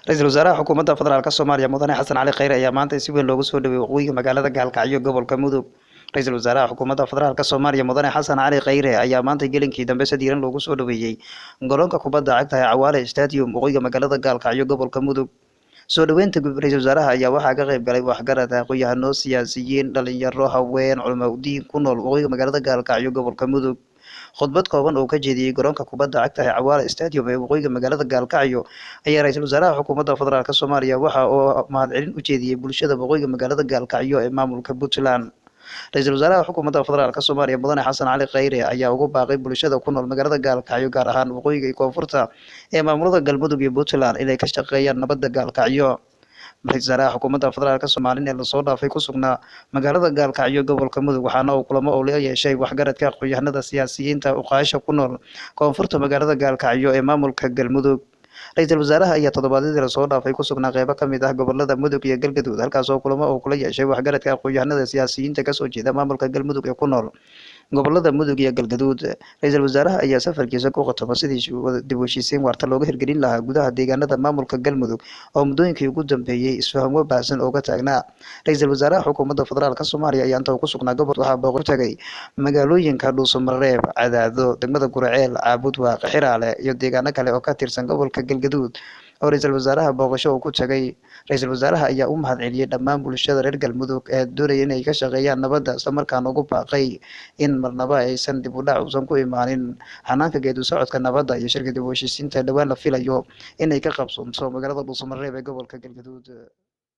Ra'iisul Wasaaraha Xukuumadda Federaalka Soomaaliya Mudane Xasan Cali Kheyre ayaa maanta si weyn loogu soo dhaweeyay woqoyiga magaalada Galkacyo gobolka Mudug. Ra'iisul Wasaaraha Xukuumadda Federaalka Soomaaliya Mudane Xasan Cali Kheyre ayaa maanta gelinkii dambe si diiran loogu soo dhaweeyay garoonka kubadda cagta ee Cawaale Stadium woqoyiga magaalada Galkacyo gobolka Mudug. Soo dhaweynta ra'iisul wasaaraha ayaa waxaa ka qayb galay waxgarad aqoon-yahano, siyaasiyiin, dhalinyaro, haween, culimo-diin ku nool woqoyiga magaalada Galkacyo gobolka Mudug. Khudbad kooban oo ka jeediyay garoonka kubadda cagta ee Cawaale Stadium ee woqoyiga magaalada Galkacyo ayaa ra'iisul wasaaraha Xukuumadda Federaalka Soomaaliya waxa uu mahadcelin u jeediyay bulshada woqoyiga magaalada Galkacyo ee maamulka Puntland. Ra'iisul Wasaaraha Xukuumadda Federaalka Soomaaliya Mudane Xasan Cali Kheyre ayaa ugu baaqay bulshada ku nool magaalada Galkacyo gaar ahaan woqoyiga iyo koonfurta ee maamulada Galmudug iyo Puntland inay ka shaqeeyaan nabadda Galkacyo. Ra'iisul Wasaaraha Xukuumadda Federaalka Soomaaliya ee lasoo dhaafay ku sugnaa magaalada Galkacyo gobolka Mudug waxaana uu kulamo oo la yeeshay waxgaradka aqoon-yahanada, siyaasiyiinta uqaasha ku nool koonfurta magaalada Galkacyo ee maamulka Galmudug. Ra'iisul Wasaaraha ayaa toddobaadyadii lasoo dhaafay ku sugnaa qaybo ka mid ah gobolada Mudug iyo Galgaduud halkaas oo kulamo uu kula yeeshay waxgaradka aqoon-yahanada, siyaasiyiinta ka soo jeeda maamulka Galmudug ee ku nool gobolada Mudug iyo Galgaduud. Ra'iisul Wasaaraha ayaa safarkiisa ku qotoma sidii dib u heshiisiin waarta looga hirgelin lahaa gudaha deegaanada maamulka Galmudug oo muddooyinkii ugu dambeeyay isfahmo baahsan oo ka taagnaa. Ra'iisul Wasaaraha Xukuumadda Federaalka Soomaaliya ayaa inta uu ku sugnaa gobolka waxaa booqasho ku tagay magaalooyinka Dhuusamareeb, Cadaado, degmada Guraceel, Caabudwaaq, Xiraale iyo deegaano kale oo ka tirsan gobolka Galgaduud oo ra'iisul wasaaraha booqasho uu ku tagay. Ra'iisul Wasaaraha ayaa u mahadceliyay dhammaan bulshada reer Galmudug ee doonaya inay ka shaqeeyaan nabadda isla markaana ugu baaqay in marnaba aysan dib u dhac uusan ku imaanin hanaanka geedi socodka nabadda iyo shirka dib u heshiisiinta dhawaan la filayo inay ka qabsoonto magaalada Dhuusamareeb ee gobolka Galgaduud.